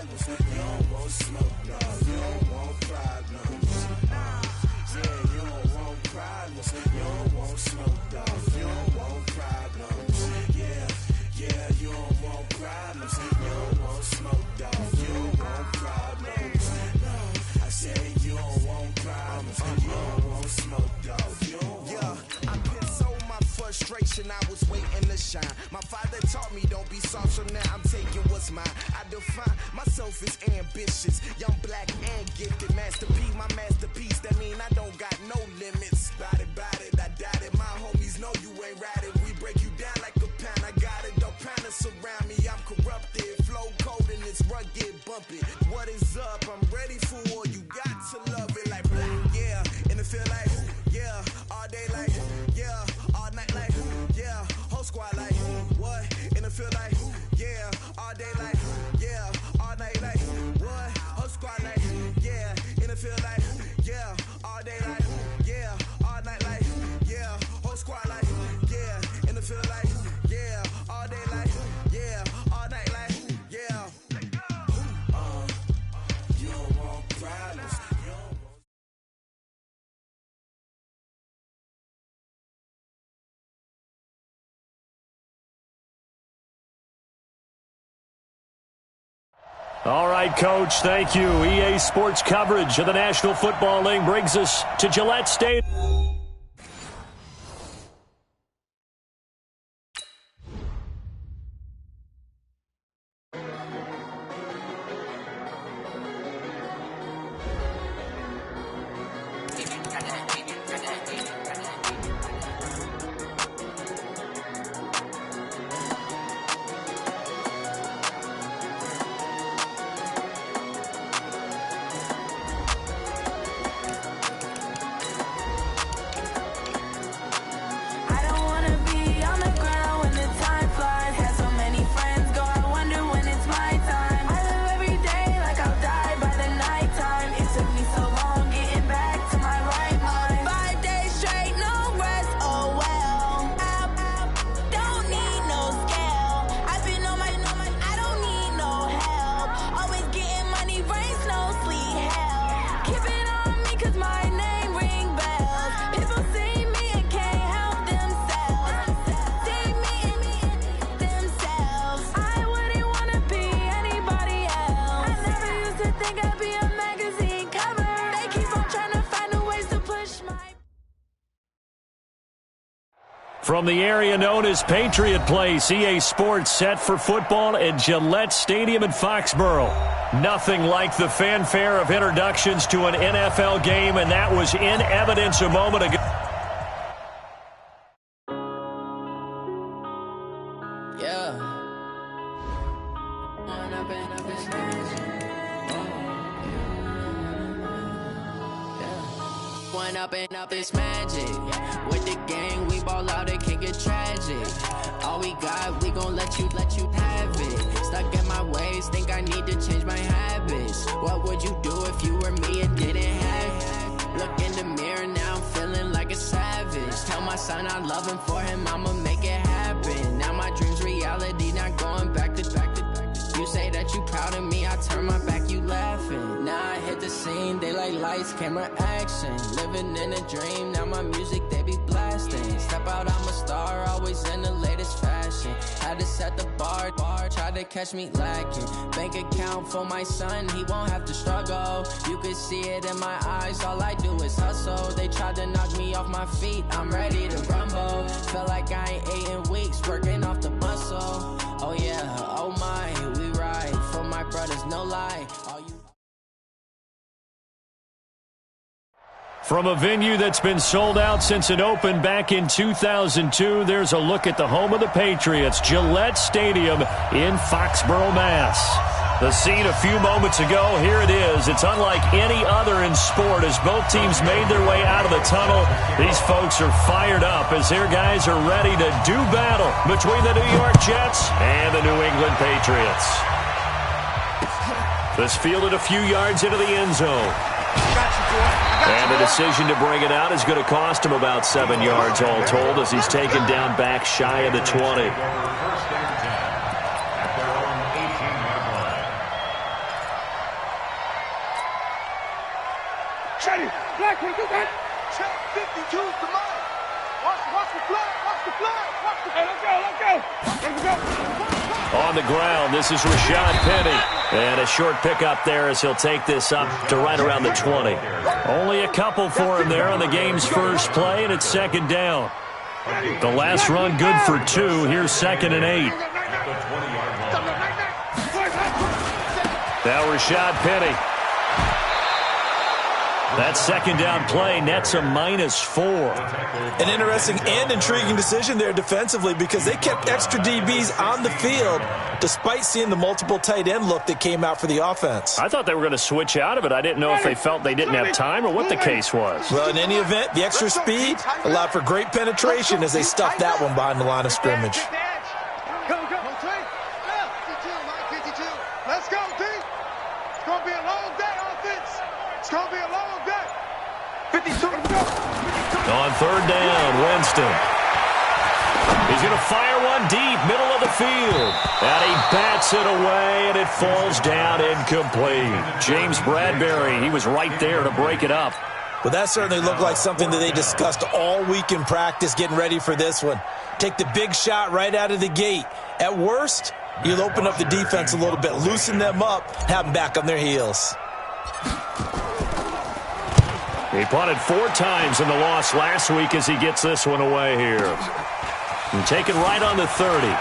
problems. You don't want smoke, no. You don't want problems. Yeah, you don't want problems. You don't want smoke, dog. You don't want problems. Yeah, yeah, you don't want problems. You don't want smoke, dog. You don't want problems. No, I said you don't want problems. You don't want smoke, dog. You don't want. Yeah, I've been so my frustration, I was waiting to shine. My father taught me don't be soft, so now I'm taking what's mine. I define myself as ambitious, young, black, and gifted. Master P, my masterpiece. That mean I don't got no limits. Bout it, I doubt it. My homies know you ain't ratted. We break you down like a pound. I got it, don't panic surround me. I'm corrupted, flow cold and it's rugged, bumpy. What is up? I'm ready for war. You got to love it like black, yeah. And it feel like, yeah, all day like, yeah, all night like, yeah, whole squad like, what? And it feel like, yeah, all day like, yeah, all night like, what? Whole squad like, yeah, and it feel like, yeah, all day like, yeah, all night like, yeah, whole squad like, yeah, and it feel like, yeah, all day like, yeah, all night like, yeah. You don't want problems. You don't want. All right, Coach, thank you. EA Sports coverage of the National Football League brings us to Gillette Stadium. From the area known as Patriot Place, EA Sports set for football at Gillette Stadium in Foxborough. Nothing like the fanfare of introductions to an NFL game, and that was in evidence a moment ago. Up this magic with the gang, we ball out, it can get tragic. All we got, we gon' let you have it. Stuck in my ways, think I need to change my habits. What would you do if you were me and didn't have it? Look in the mirror, now I'm feeling like a savage. Tell my son I love him, for him I'ma make it happen. Now my dream's reality, not going back to back. You say that you proud of me, I turn my back, you laughing. Now I hit the scene, they like lights, camera, action. Living in a dream, now my music, they be blasting. Step out, I'm a star, always in the latest fashion. Had to set the bar, try to catch me lacking. Bank account for my son, he won't have to struggle. You could see it in my eyes, all I do is hustle. They tried to knock me off my feet, I'm ready to rumble. Feel like I ain't ate in weeks, working off the muscle. Oh yeah, oh my, we ride for my brothers, no lie. From a venue that's been sold out since it opened back in 2002, there's a look at the home of the Patriots, Gillette Stadium in Foxborough, Mass. The scene a few moments ago, here it is. It's unlike any other in sport as both teams made their way out of the tunnel. These folks are fired up as their guys are ready to do battle between the New York Jets and the New England Patriots. This fielded a few yards into the end zone. And the decision to bring it out is going to cost him about 7 yards all told as he's taken down back shy of the 20. Black, check 52 to mine. Watch the flag. Watch the flag. Hey, let's go. On the ground, this is Rashad Penny. And a short pickup there as he'll take this up to right around the 20. Only a couple for him there on the game's first play, and it's second down. The last run good for 2. Here's 2nd and 8. Now Rashad Penny. That second down play nets a -4. An interesting and intriguing decision there defensively because they kept extra DBs on the field despite seeing the multiple tight end look that came out for the offense. I thought they were going to switch out of it. I didn't know if they felt they didn't have time or what the case was. Well, in any event, the extra speed allowed for great penetration as they stuffed that one behind the line of scrimmage. Let's go, D. It's going to be a long day, offense. It's going to be a long day. 52. On third down, Winston. He's going to fire one deep, middle of the field. And he bats it away, and it falls down incomplete. James Bradbury, he was right there to break it up. Well, that certainly looked like something that they discussed all week in practice getting ready for this one. Take the big shot right out of the gate. At worst, you'll open up the defense a little bit, loosen them up, have them back on their heels. He punted 4 times in the loss last week as he gets this one away here. And taken right on the 30.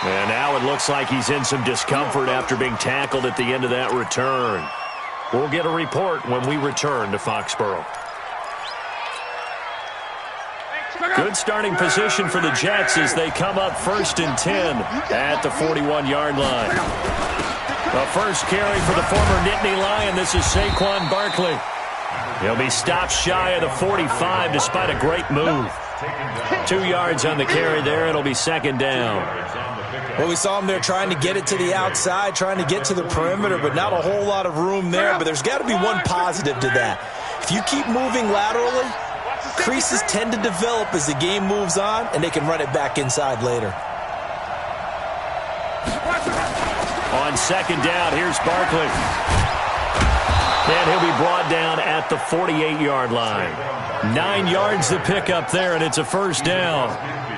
And now it looks like he's in some discomfort after being tackled at the end of that return. We'll get a report when we return to Foxborough. Good starting position for the Jets as they come up 1st and 10 at the 41-yard line. The first carry for the former Nittany Lion. This is Saquon Barkley. He'll be stopped shy of the 45 despite a great move. 2 yards on the carry there. It'll be second down. Well, we saw him there trying to get it to the outside, trying to get to the perimeter, but not a whole lot of room there. But there's got to be one positive to that. If you keep moving laterally, creases tend to develop as the game moves on, and they can run it back inside later. On second down, here's Barkley. And he'll be brought down at the 48-yard line. 9 yards to pick up there, and it's a first down.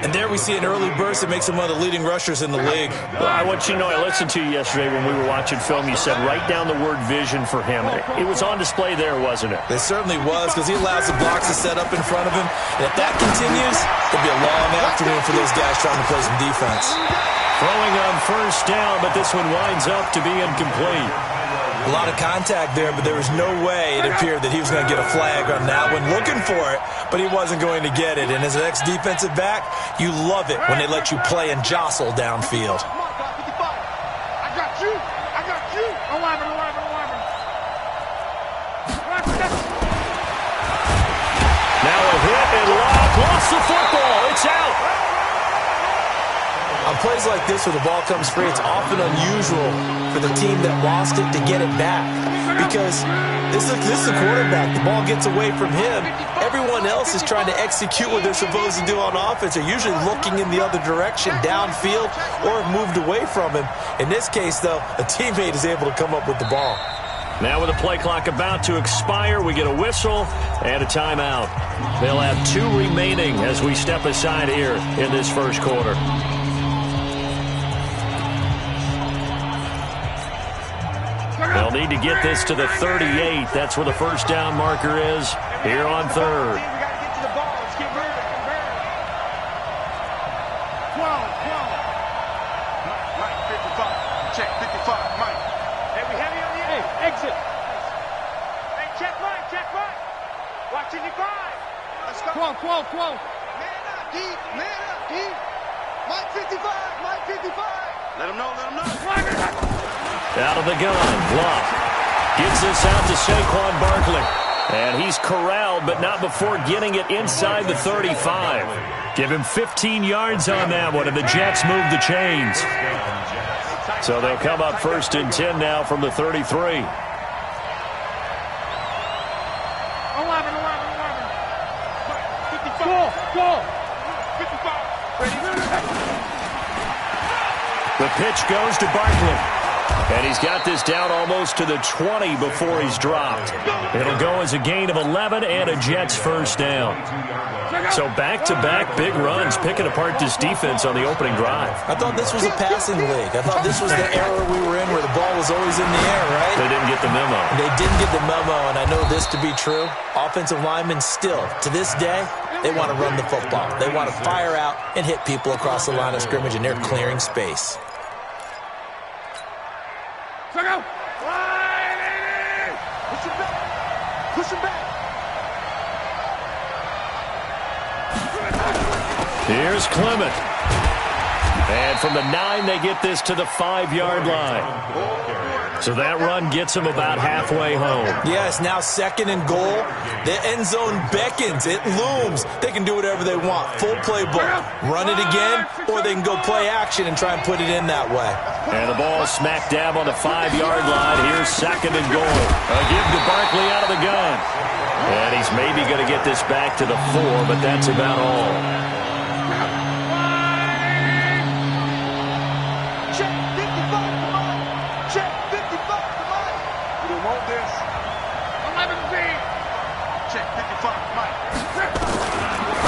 And there we see an early burst that makes him one of the leading rushers in the league. Well, I want you to know, I listened to you yesterday when we were watching film. You said write down the word vision for him. It was on display there, wasn't it? It certainly was, because he allows the blocks to set up in front of him. And if that continues, it'll be a long afternoon for those guys trying to play some defense. Throwing on first down, but this one winds up to be incomplete. A lot of contact there, but there was no way it appeared that he was going to get a flag on that one. Looking for it, but he wasn't going to get it. And as an ex-defensive back, you love it when they let you play and jostle downfield. I got you. Alignment. Now a hit and lost the football. It's out. On plays like this where the ball comes free, it's often unusual for the team that lost it to get it back. Because this is the quarterback. The ball gets away from him. Everyone else is trying to execute what they're supposed to do on offense. They're usually looking in the other direction, downfield, or have moved away from him. In this case, though, a teammate is able to come up with the ball. Now with the play clock about to expire, we get a whistle and a timeout. They'll have 2 remaining as we step aside here in this first quarter. They'll need to get this to the 38. That's where the first down marker is here on third. Check 55, Mike. Hey, we heavy on the end. Hey, exit. Hey, check Mike. Watch 55. Let's go. Quo. Man up, D. Mike 55. Let him know. Out of the gun, Bluff gets this out to Saquon Barkley. And he's corralled, but not before getting it inside the 35. Give him 15 yards on that one, and the Jets move the chains. So they'll come up 1st and 10 now from the 33. 11. 55. 55. Ready? The pitch goes to Barkley. And he's got this down almost to the 20 before he's dropped. It'll go as a gain of 11 and a Jets first down. So back-to-back big runs picking apart this defense on the opening drive. I thought this was a passing league. I thought this was the era we were in where the ball was always in the air, right? They didn't get the memo. They didn't get the memo, and I know this to be true. Offensive linemen still, to this day, they want to run the football. They want to fire out and hit people across the line of scrimmage, and they're clearing space. Push him back. Push him back. Here's Clement. And from the 9, they get this to the 5-yard line. So that run gets them about halfway home. Yes, now 2nd and goal. The end zone beckons. It looms. They can do whatever they want. Full playbook. Run it again, or they can go play action and try and put it in that way. And the ball smack dab on the 5-yard line. Here's 2nd and goal. A give to Barkley out of the gun. And he's maybe going to get this back to the 4, but that's about all. Check 55, come on. Check 55, come on. We don't want this. 11-Z. Check 55, come on.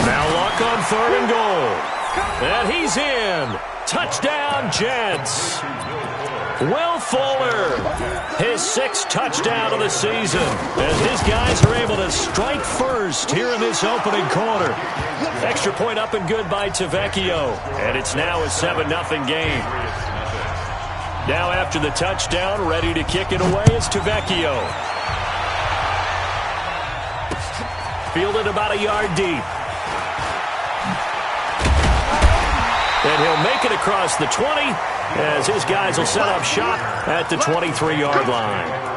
Now Luck on 3rd and goal. And he's in. Touchdown, Jets. Will Fuller, his 6th touchdown of the season, as his guys are able to strike first here in this opening quarter. Extra point up and good by Tavecchio, and it's now a 7-0 game. Now after the touchdown, ready to kick it away is Tavecchio. Fielded about a yard deep. And he'll make it across the 20 as his guys will set up shop at the 23-yard line.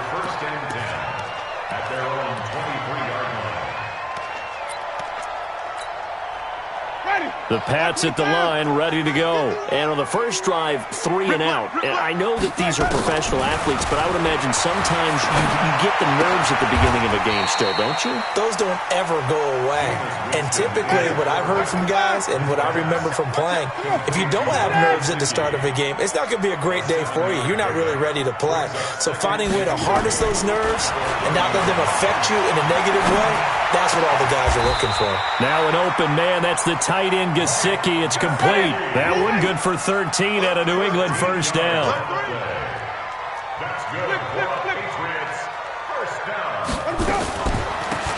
The Pats at the line, ready to go. And on the first drive, 3 and out. And I know that these are professional athletes, but I would imagine sometimes you get the nerves at the beginning of a game still, don't you? Those don't ever go away. And typically what I've heard from guys and what I remember from playing, if you don't have nerves at the start of a game, it's not going to be a great day for you. You're not really ready to play. So finding a way to harness those nerves and not let them affect you in a negative way, that's what all the guys are looking for. Now an open man, that's the tight end Gesicki. It's complete. That one good for 13 at a New England first down.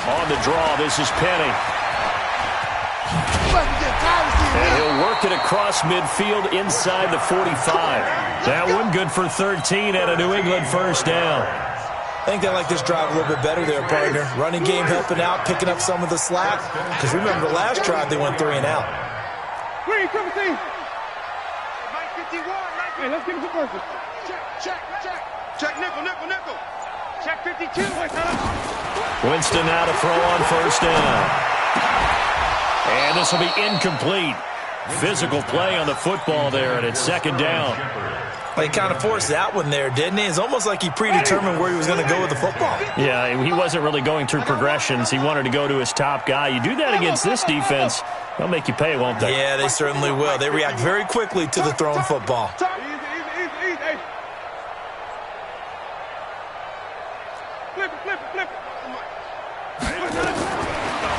On the draw, this is Penny. And he'll work it across midfield inside the 45. That one good for 13 at a New England first down. I think they like this drive a little bit better there, partner. Running game helping out, picking up some of the slack. Because remember, the last drive they went 3 and out. Green, come see. 951, Hey, let's give him some verses. Check. Check nickel. Check 52. Winston now to throw on first down. And this will be incomplete. Physical play on the football there, and it's 2nd down. Well, he kind of forced that one there, didn't he? It's almost like he predetermined where he was going to go with the football. Yeah, he wasn't really going through progressions. He wanted to go to his top guy. You do that against this defense, they'll make you pay, won't they? Yeah, they certainly will. They react very quickly to the thrown football. Easy. Flip it.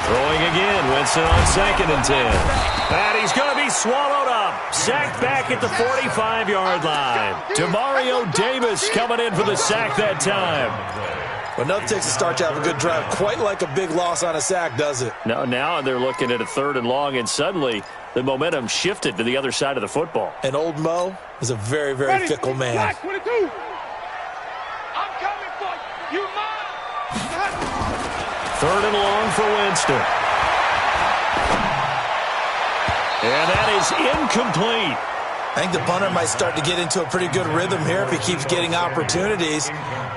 Throwing again, Winston on 2nd and 10. And he's going to be swallowed up. Sacked back at the 45-yard line. Demario Davis coming in for the sack that time. Well, nothing takes a start to have a good drive. Quite like a big loss on a sack, does it? No, now they're looking at a 3rd and long, and suddenly the momentum shifted to the other side of the football. And old Mo is a very, very fickle man. Black 22. I'm coming for you. You mine. 3rd and long for Winston. And that is incomplete. I think the punter might start to get into a pretty good rhythm here if he keeps getting opportunities.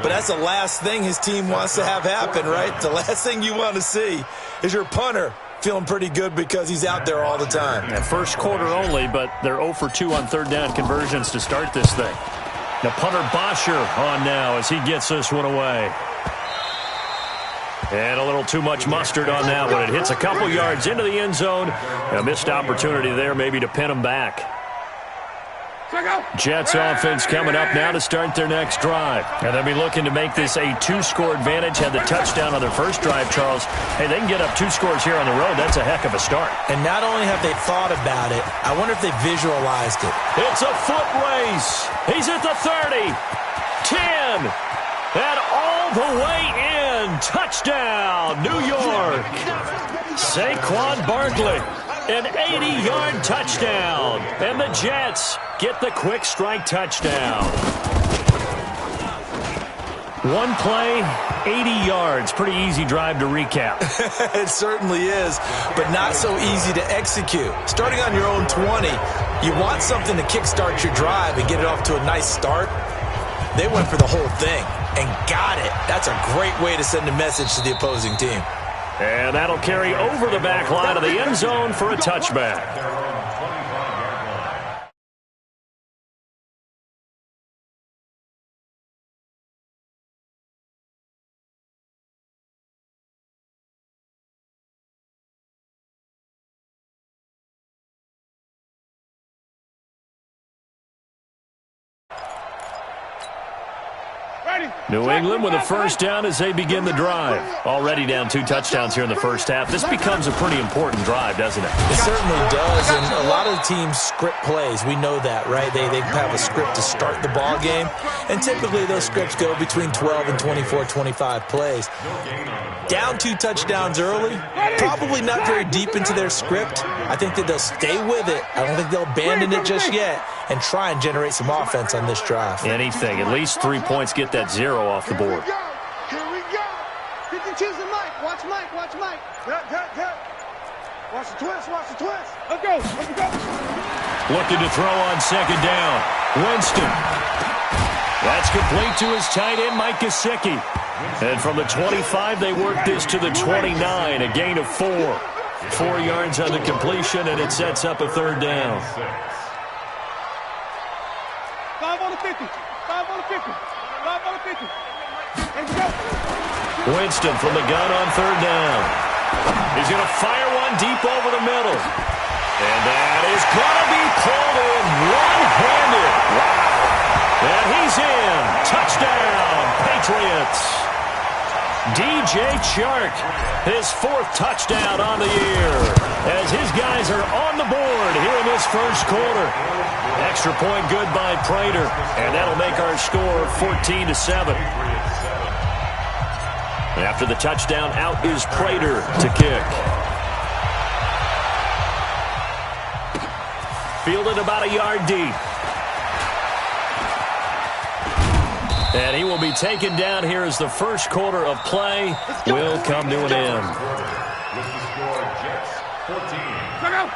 But that's the last thing his team wants to have happen, right? The last thing you want to see is your punter feeling pretty good because he's out there all the time. Yeah, first quarter only, but they're 0 for 2 on 3rd down conversions to start this thing. Now punter Bosher on now as he gets this one away. And a little too much mustard on that one. It hits a couple yards into the end zone. A missed opportunity there maybe to pin him back. Jets offense coming up now to start their next drive. And they'll be looking to make this a two-score advantage. Had the touchdown on their first drive, Charles. Hey, they can get up 2 scores here on the road. That's a heck of a start. And not only have they thought about it, I wonder if they visualized it. It's a foot race. He's at the 30, 10, and all the way in. Touchdown, New York. Saquon Barkley. An 80-yard touchdown. And the Jets get the quick strike touchdown. One play, 80 yards. Pretty easy drive to recap. It certainly is, but not so easy to execute. Starting on your own 20, you want something to kickstart your drive and get it off to a nice start. They went for the whole thing and got it. That's a great way to send a message to the opposing team. And that'll carry over the back line of the end zone for a touchback. New England with a first down as they begin the drive. Already down 2 touchdowns here in the first half. This becomes a pretty important drive, doesn't it? It certainly does, and a lot of teams script plays. We know that, right? They have a script to start the ball game, and typically those scripts go between 12 and 24, 25 plays. Down 2 touchdowns early, probably not very deep into their script. I think that they'll stay with it. I don't think they'll abandon it just yet and try and generate some offense on this drive. Anything. At least 3 points, get that 0 off the board. Here we go. 52's the Mike. Watch Mike. Watch Mike. Watch the twist. Watch the twist. Let's go. Let's go. Looking to throw on second down. Winston. That's complete to his tight end, Mike Gesicki. And from the 25, they work this to the 29, a gain of 4. 4 yards on the completion, and it sets up a third down. 5 on the 50. 5 on the 50. 5 on the 50. Let's go. Winston from the gun on third down. He's going to fire one deep over the middle. And that is going to be pulled in one-handed. Wow. And he's in. Touchdown, Patriots. DJ Chark, his 4th touchdown on the year, as his guys are on the board here in this first quarter. Extra point good by Prater, and that'll make our score 14-7. After the touchdown, out is Prater to kick. Fielded about a yard deep. And he will be taken down here as the first quarter of play will come to an end.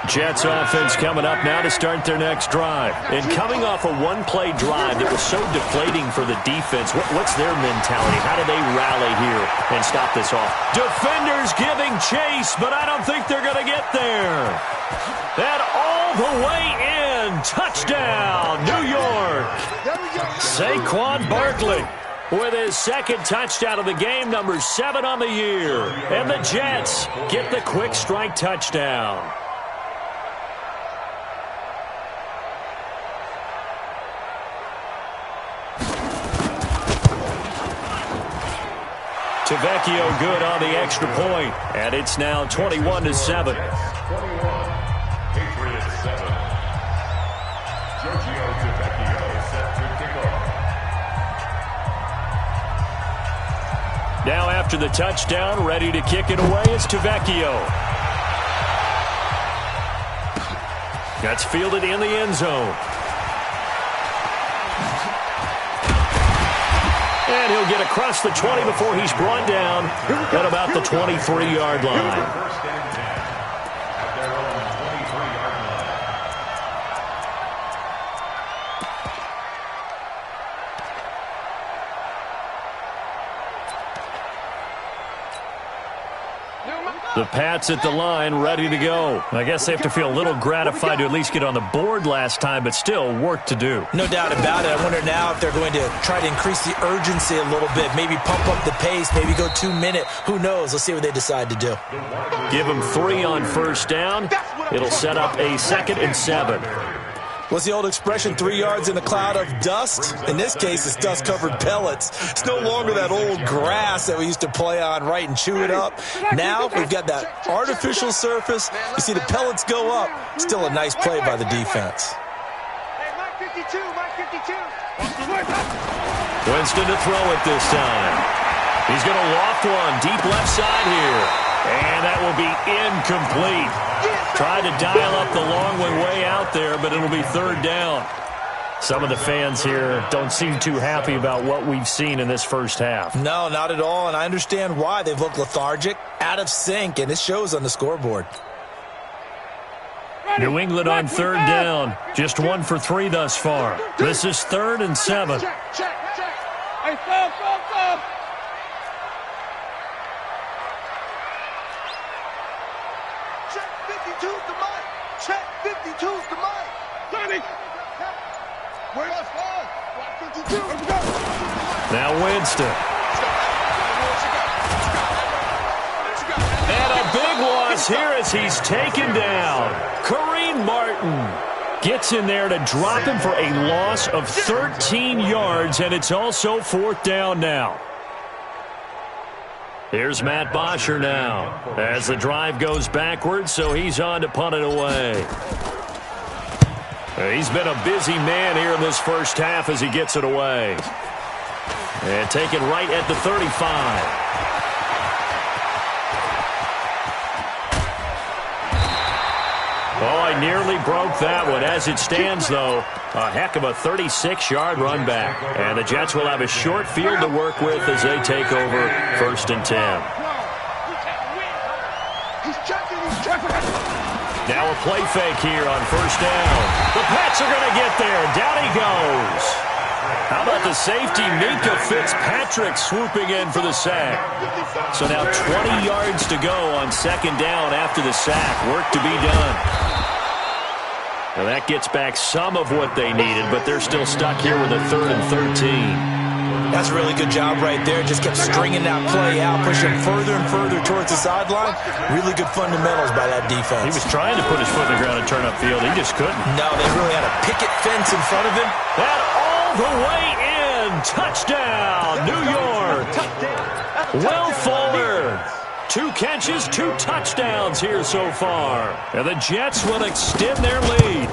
Jets offense coming up now to start their next drive. And coming off a one-play drive that was so deflating for the defense, what's their mentality? How do they rally here and stop this off? Defenders giving chase, but I don't think they're going to get there. And all the way in. Touchdown, New York. Saquon Barkley with his 2nd touchdown of the game, number 7 on the year. And the Jets get the quick strike touchdown. Tavecchio good on the extra point, and it's now 21-7. Now after the touchdown, ready to kick it away is Tavecchio. That's fielded in the end zone. And he'll get across the 20 before he's brought down at about the 23-yard line. The Pats at the line, ready to go. I guess they have to feel a little gratified to at least get on the board last time, but still work to do. No doubt about it. I wonder now if they're going to try to increase the urgency a little bit, maybe pump up the pace, maybe go 2-minute. Who knows? Let's see what they decide to do. Give them 3 on first down. It'll set up a 2nd and 7. What's the old expression, 3 yards in a cloud of dust? In this case, it's dust-covered pellets. It's no longer that old grass that we used to play on, right, and chew it up. Now we've got that artificial surface. You see the pellets go up. Still a nice play by the defense. Hey, Mike 52, Mike 52. Winston to throw it this time. He's going to loft one deep left side here. And that will be incomplete. Tried to dial up the long one way out there, but it'll be third down. Some of the fans here don't seem too happy about what we've seen in this first half. No, not at all, and I understand why. They've looked lethargic, out of sync, and it shows on the scoreboard. New England on third down. Just 1 for 3 thus far. This is 3rd and 7. Check. Hey, stop. Check 52's the mic. Check 52's the mic. Johnny. Where's 52? Now Winston. And a big loss here as he's taken down. Kareem Martin gets in there to drop him for a loss of 13 yards, and it's also 4th down now. Here's Matt Bosher now as the drive goes backwards, so he's on to punt it away. He's been a busy man here in this first half as he gets it away. And taken right at the 35. Oh, I nearly broke that one. As it stands, though, a heck of a 36-yard run back. And the Jets will have a short field to work with as they take over 1st and 10. Now a play fake here on 1st down. The Pats are going to get there. Down he goes. How about the safety, Minka Fitzpatrick, swooping in for the sack. So now 20 yards to go on 2nd down after the sack. Work to be done. Now that gets back some of what they needed, but they're still stuck here with a 3rd and 13. That's a really good job right there. Just kept stringing that play out, pushing further and further towards the sideline. Really good fundamentals by that defense. He was trying to put his foot in the ground and turn upfield. He just couldn't. No, they really had a picket fence in front of him. That all the way in. Touchdown, New York. Will Fuller. 2 catches, 2 touchdowns here so far. And the Jets will extend their lead.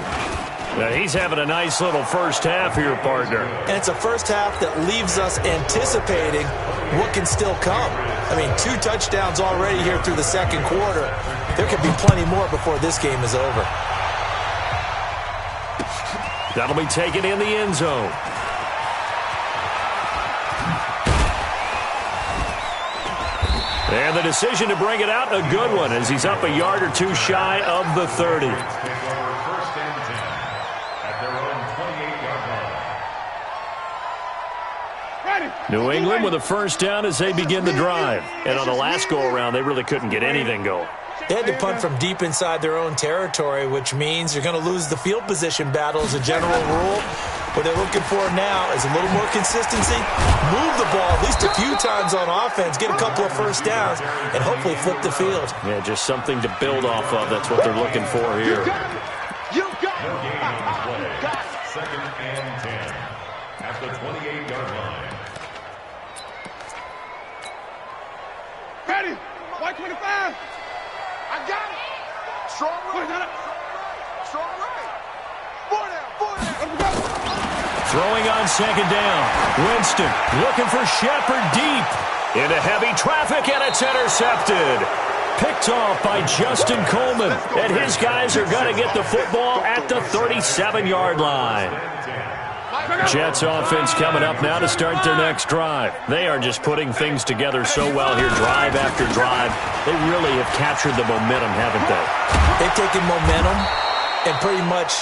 Now he's having a nice little first half here, partner. And it's a first half that leaves us anticipating what can still come. I mean, 2 touchdowns already here through the 2nd quarter. There could be plenty more before this game is over. That'll be taken in the end zone. And the decision to bring it out, a good one, as he's up a yard or 2 shy of the 30. New England with a first down as they begin the drive. And on the last go-around, they really couldn't get anything going. They had to punt from deep inside their own territory, which means you're going to lose the field position battle as a general rule. What they're looking for now is a little more consistency, move the ball at least a few times on offense, get a couple of first downs, and hopefully flip the field. Yeah, just something to build off of. That's what they're looking for here. You got it. 2nd and 10 at the 28-yard line. Ready? White 25. I got it. Strong right. Strong right. 4 down. Throwing on 2nd down. Winston looking for Shepard deep. Into heavy traffic, and it's intercepted. Picked off by Justin Coleman. And his guys are going to get the football at the 37-yard line. Jets offense coming up now to start their next drive. They are just putting things together so well here, drive after drive. They really have captured the momentum, haven't they? They've taken momentum and pretty much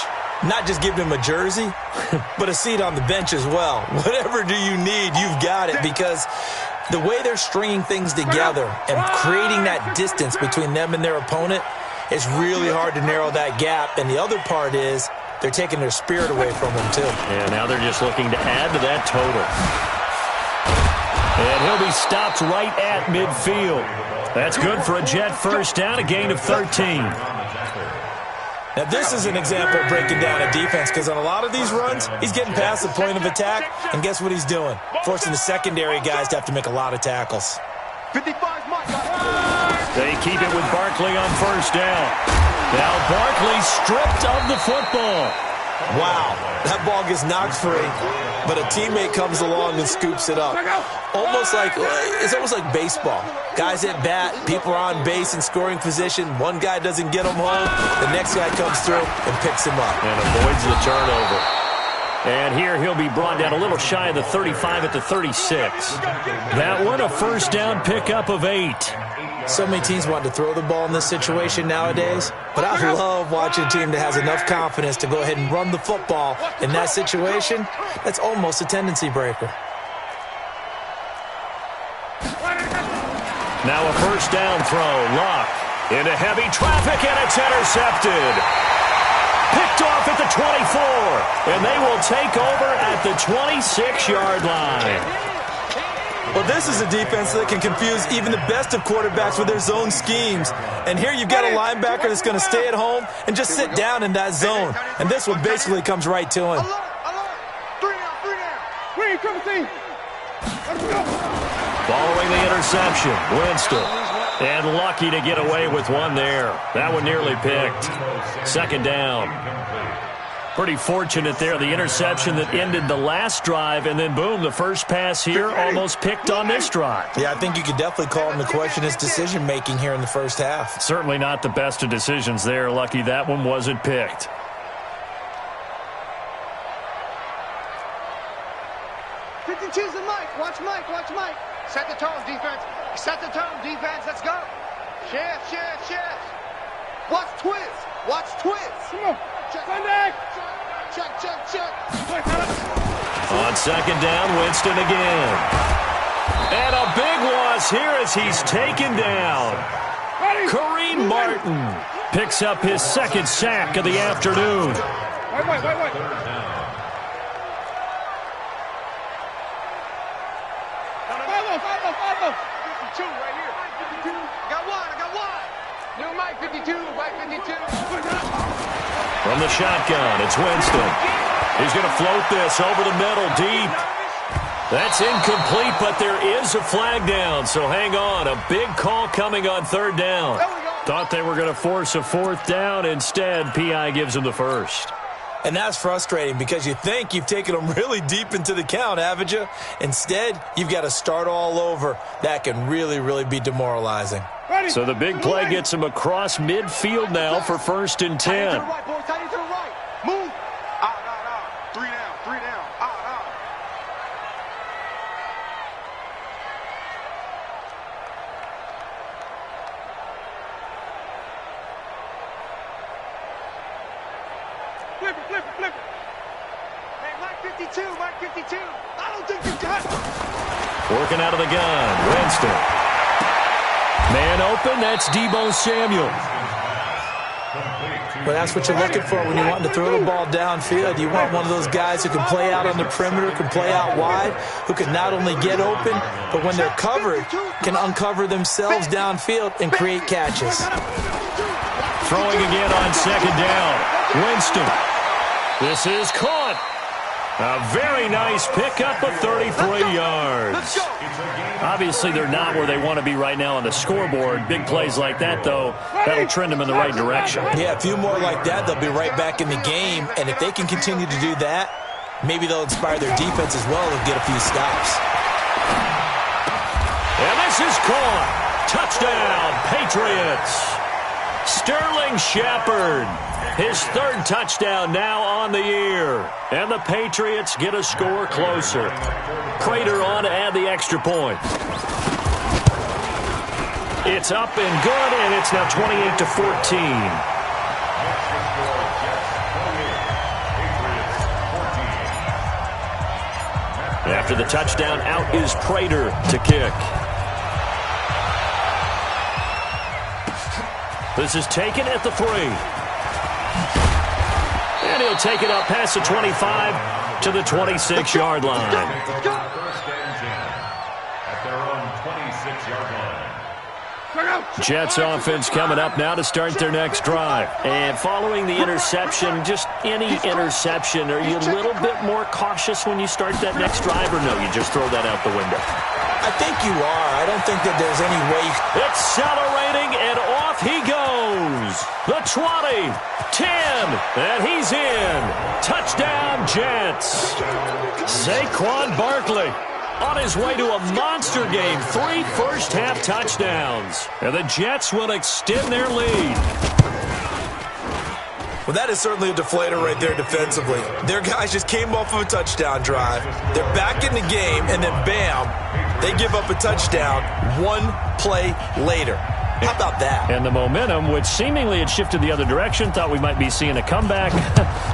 not just given him a jersey, but a seat on the bench as well. Whatever do you need, you've got it, because the way they're stringing things together and creating that distance between them and their opponent, it's really hard to narrow that gap. And the other part is they're taking their spirit away from them, too. And now they're just looking to add to that total. And he'll be stopped right at midfield. That's good for a Jet first down, a gain of 13. Now, this is an example of breaking down a defense because on a lot of these runs, he's getting past the point of attack, and guess what he's doing? Forcing the secondary guys to have to make a lot of tackles. 55 Mike. They keep it with Barkley on first down. Now Barkley stripped of the football. Wow, that ball gets knocked free, but a teammate comes along and scoops it up. It's almost like baseball. Guys at bat, people are on base in scoring position. One guy doesn't get him home. The next guy comes through and picks him up. And avoids the turnover. And here he'll be brought down a little shy of the 35 at the 36. That one a first down pickup of 8. So many teams want to throw the ball in this situation nowadays, but I love watching a team that has enough confidence to go ahead and run the football in that situation. That's almost a tendency breaker. Now a first down throw. Luck into heavy traffic, and it's intercepted. Picked off at the 24, and they will take over at the 26-yard line. Well, this is a defense that can confuse even the best of quarterbacks with their zone schemes. And here you've got a linebacker that's going to stay at home and just sit down in that zone. And this one basically comes right to him. Following the interception, Winston. And lucky to get away with one there. That one nearly picked. Second down. Pretty fortunate there, the interception that ended the last drive, and then boom, the first pass here almost picked on this drive. Yeah, I think you could definitely call him to question his decision-making here in the first half. Certainly not the best of decisions there. Lucky that one wasn't picked. Choose the Mike. Watch Mike. Watch Mike. Set the tone, defense. Set the tone, defense. Let's go. Shift. Watch twist. Watch twist. Come on. Check. Check. On second down, Winston again. And a big loss here as he's taken down. Kareem Martin picks up his second sack of the afternoon. Wait. 52 right here. 52. I got one. New Mike 52. Mike 52. From the shotgun, it's Winston. He's going to float this over the middle, deep. That's incomplete, but there is a flag down, so hang on. A big call coming on third down. Thought they were going to force a fourth down. Instead, P.I. gives them the first. And that's frustrating because you think you've taken them really deep into the count, haven't you? Instead, you've got to start all over. That can really, really be demoralizing. So the big play gets him across midfield now for first and 10. Tight to the right. Move. Out. 3 down. Out. Flip it. Hey, Mike 52. I don't think you got it. Working out of the gun, Winston. Man open, that's Deebo Samuel. Well, that's what you're looking for when you want to throw the ball downfield. You want one of those guys who can play out on the perimeter, can play out wide, who can not only get open, but when they're covered, can uncover themselves downfield and create catches. Throwing again on second down. Winston. This is caught. A very nice pickup of 33 yards. Obviously, they're not where they want to be right now on the scoreboard. Big plays like that, though, that'll trend them in the right direction. Yeah, a few more like that, they'll be right back in the game. And if they can continue to do that, maybe they'll inspire their defense as well and get a few stops. And this is caught. Touchdown, Patriots. Sterling Shepard, his third touchdown now on the year. And the Patriots get a score closer. Prater on to add the extra point. It's up and good, and it's now 28-14. After the touchdown, out is Prater to kick. This is taken at the 3. And he'll take it up past the 25 to the 26-yard line. First and 10 at their own 26-yard line. Jets offense coming up now to start their next drive. And following the interception, just any interception, are you a little bit more cautious when you start that next drive, or no, you just throw that out the window? I think you are. I don't think that there's any way. Accelerating, and off he goes. The 20, 10, and he's in. Touchdown, Jets. Saquon Barkley on his way to a monster game. 3 first-half touchdowns. And the Jets will extend their lead. Well, that is certainly a deflator right there defensively. Their guys just came off of a touchdown drive. They're back in the game, and then bam, they give up a touchdown 1 play later. How about that? And the momentum, which seemingly had shifted the other direction, thought we might be seeing a comeback.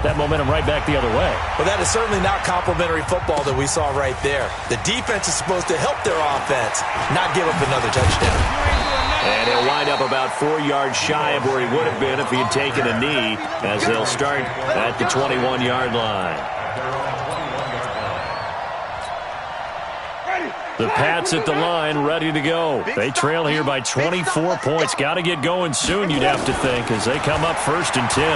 That momentum right back the other way. Well, that is certainly not complimentary football that we saw right there. The defense is supposed to help their offense, not give up another touchdown. And he'll wind up about 4 yards shy of where he would have been if he had taken a knee, as they'll start at the 21-yard line. The Pats at the line, ready to go. They trail here by 24 points. Got to get going soon, you'd have to think, as they come up 1st and 10.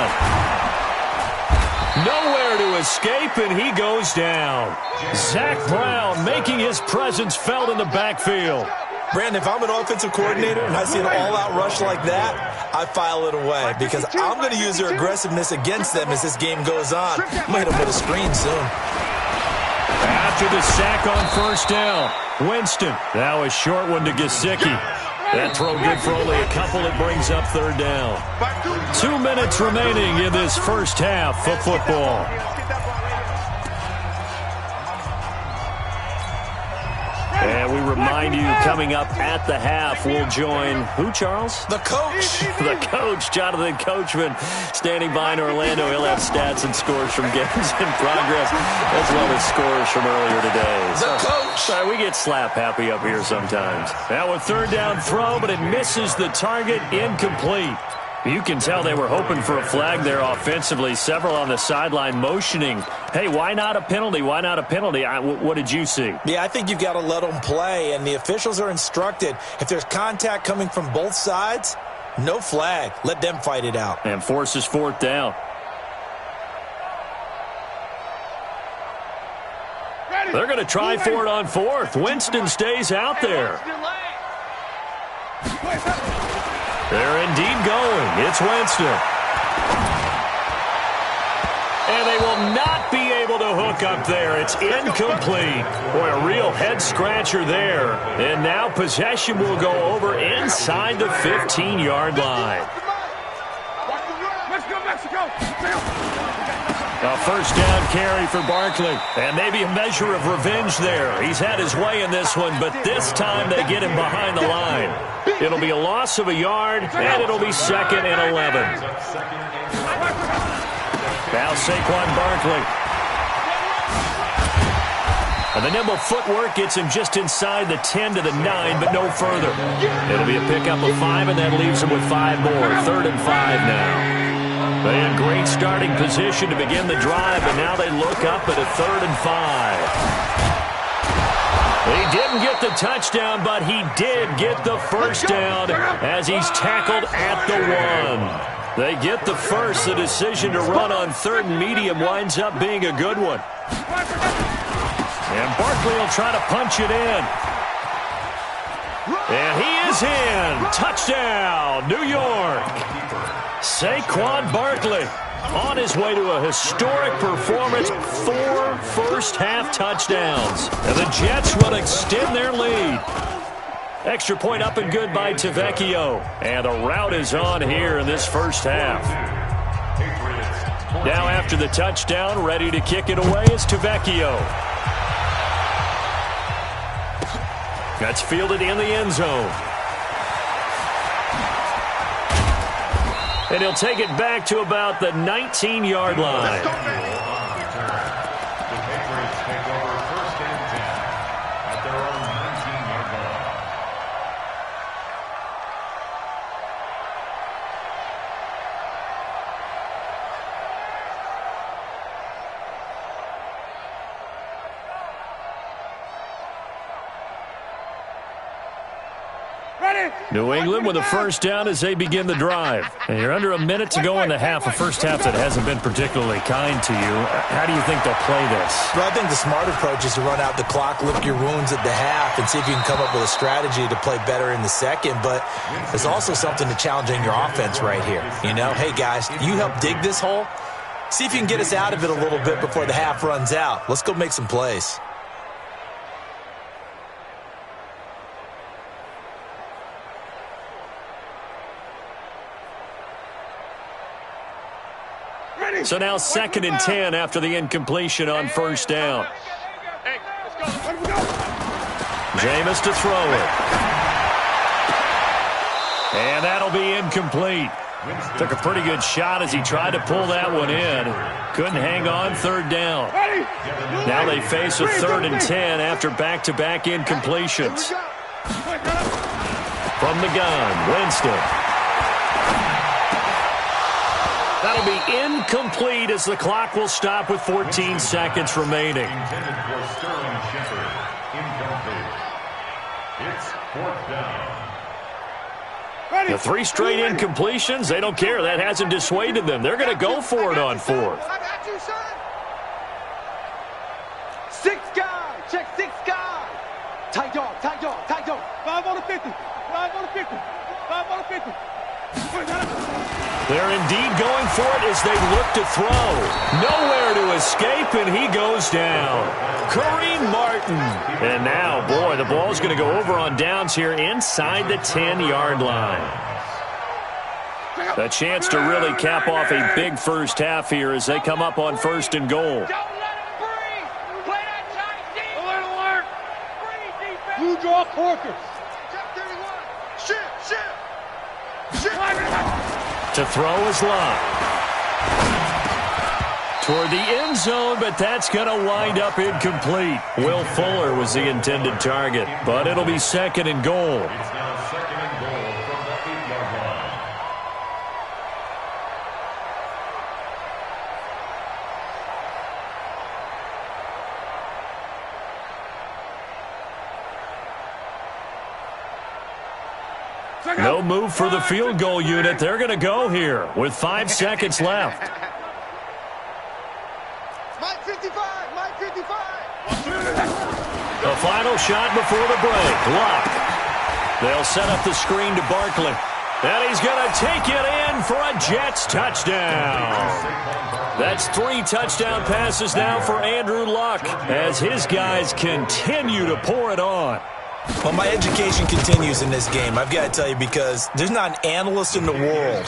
Nowhere to escape, and he goes down. Zach Brown making his presence felt in the backfield. Brandon, if I'm an offensive coordinator and I see an all-out rush like that, I file it away because I'm going to use their aggressiveness against them as this game goes on. I'm going to hit them with a screen soon. After the sack on 1st down, Winston. Now a short one to Gesicki. That throw good for only a couple. It brings up 3rd down. 2 minutes remaining in this first half of football. And we remind you, coming up at the half, we'll join who, Charles? The coach. The coach, Jonathan Coachman, standing by in Orlando. He'll have stats and scores from games in progress, as well as scores from earlier today. The coach. Sorry, we get slap happy up here sometimes. Now a 3rd down throw, but it misses the target, incomplete. You can tell they were hoping for a flag there offensively. Several on the sideline motioning, hey, why not a penalty? Why not a penalty? What did you see? Yeah, I think you've got to let them play, and the officials are instructed. If there's contact coming from both sides, no flag. Let them fight it out. And forces 4th down. They're going to try for it on 4th. Winston stays out there. They're indeed going. It's Winston. And they will not be able to hook up there. It's incomplete. Boy, a real head-scratcher there. And now possession will go over inside the 15-yard line. Let's go, Mexico! A 1st down carry for Barkley. And maybe a measure of revenge there. He's had his way in this one, but this time they get him behind the line. It'll be a loss of a yard, and it'll be 2nd and 11. Now Saquon Barkley. And the nimble footwork gets him just inside the 10 to the 9, but no further. It'll be a pickup of 5, and that leaves him with 5 more. 3rd and 5 now. They had great starting position to begin the drive, and now they look up at a 3rd and 5. He didn't get the touchdown, but he did get the 1st down as he's tackled at the 1. They get the first. The decision to run on 3rd and medium winds up being a good one. And Barkley will try to punch it in. And he is in. Touchdown, New York. Saquon Barkley on his way to a historic performance. 4 first-half touchdowns. And the Jets will extend their lead. Extra point up and good by Tavecchio. And the route is on here in this first half. Now after the touchdown, ready to kick it away is Tavecchio. That's fielded in the end zone. And he'll take it back to about the 19-yard line. Ready? New England with a first down as they begin the drive. And you're under a minute to go in the half, a first half that hasn't been particularly kind to you. How do you think they'll play this? Well, I think the smart approach is to run out the clock, lick your wounds at the half, and see if you can come up with a strategy to play better in the second. But there's also something to challenging your offense right here. You know, hey, guys, you help dig this hole. See if you can get us out of it a little bit before the half runs out. Let's go make some plays. So now 2nd and 10 after the incompletion on first down. Jameis to throw it. And that'll be incomplete. Took a pretty good shot as he tried to pull that one in. Couldn't hang on, 3rd down. Now they face a 3rd and 10 after back-to-back incompletions. From the gun, Winston. That'll be incomplete as the clock will stop with 14 seconds remaining. Intended for Sterling Shepard. Incomplete. It's 4th down. The 3 straight incompletions, they don't care. That hasn't dissuaded them. They're going to go for it on 4th. I got you, son. 6 guys. Check 6 guys. Tight dog, tight dog, tight dog. 5 on the 50. 5 on the 50. 5 on the 50. They're indeed going for it as they look to throw. Nowhere to escape, and he goes down. Kareem Martin. And now, boy, the ball's going to go over on downs here inside the 10-yard line. A chance to really cap off a big first half here as they come up on 1st and goal. Don't let him breathe. Play that tight deep. Alert. Breathe, defense. Blue draw Corker. Check 31. Shift. To throw is Locke. Toward the end zone, but that's going to wind up incomplete. Will Fuller was the intended target, but it'll be 2nd and goal. It's now 2nd and goal from the 8-yard line. No move for the field goal unit. They're going to go here with 5 seconds left. Mike 55. Mike 55. The final shot before the break. Locke. They'll set up the screen to Barkley. And he's going to take it in for a Jets touchdown. That's 3 touchdown passes now for Andrew Luck as his guys continue to pour it on. Well, my education continues in this game, I've got to tell you, because there's not an analyst in the world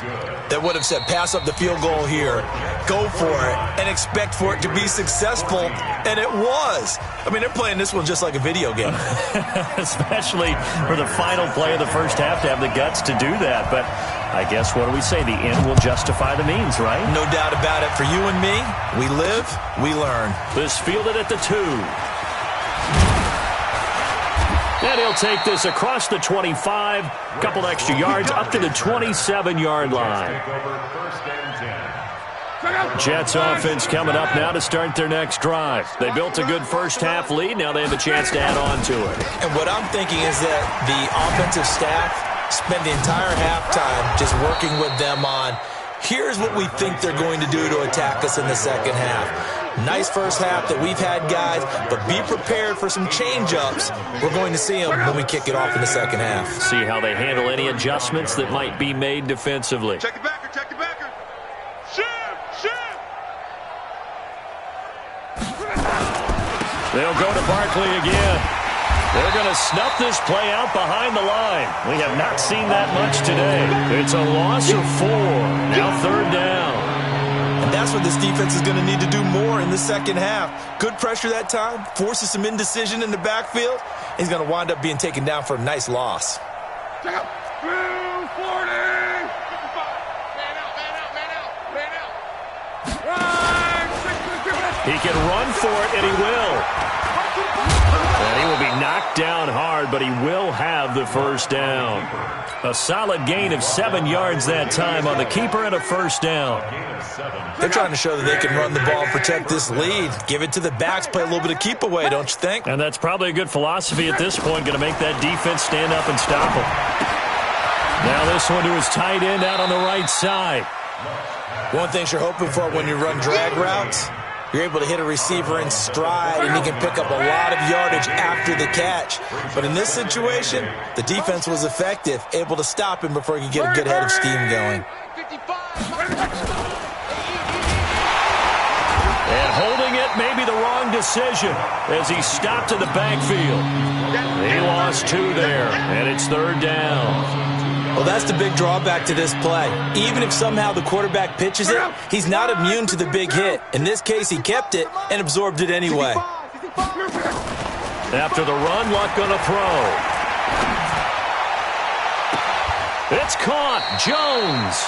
that would have said pass up the field goal here, go for it, and expect for it to be successful, and it was. I mean, they're playing this one just like a video game. Especially for the final play of the first half to have the guts to do that. But I guess, what do we say? The end will justify the means, right? No doubt about it. For you and me, we live, we learn. This fielded at the 2. And he'll take this across the 25, couple extra yards, up to the 27-yard line. Jets offense coming up now to start their next drive. They built a good first half lead. Now they have a chance to add on to it. And what I'm thinking is that the offensive staff spent the entire halftime just working with them on, here's what we think they're going to do to attack us in the second half. Nice first half that we've had, guys, but be prepared for some change-ups. We're going to see them when we kick it off in the second half. See how they handle any adjustments that might be made defensively. Check the backer. Shift. They'll go to Barkley again. They're going to snuff this play out behind the line. We have not seen that much today. It's a loss of 4. Now 3rd down. And that's what this defense is going to need to do more in the second half. Good pressure that time, forces some indecision in the backfield. He's going to wind up being taken down for a nice loss. Check out. 240. Man out. He can run for it, and he will. And he will be knocked down hard, but he will have the first down. A solid gain of 7 yards that time on the keeper and a first down. They're trying to show that they can run the ball and protect this lead. Give it to the backs, play a little bit of keep away, don't you think? And that's probably a good philosophy at this point, going to make that defense stand up and stop them. Now this one to his tight end out on the right side. One thing you're hoping for when you run drag routes, you're able to hit a receiver in stride, and he can pick up a lot of yardage after the catch. But in this situation, the defense was effective, able to stop him before he could get a good head of steam going. And holding it may be the wrong decision as he stopped in the backfield. He lost 2 there, and it's 3rd down. Well, that's the big drawback to this play. Even if somehow the quarterback pitches it, he's not immune to the big hit. In this case, he kept it and absorbed it anyway. After the run, Luck gonna throw. It's caught. Jones.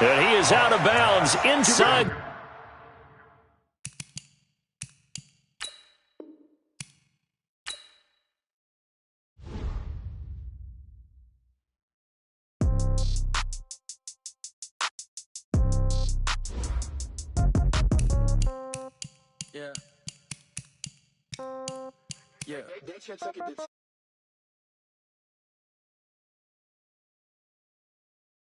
And he is out of bounds inside. Yeah.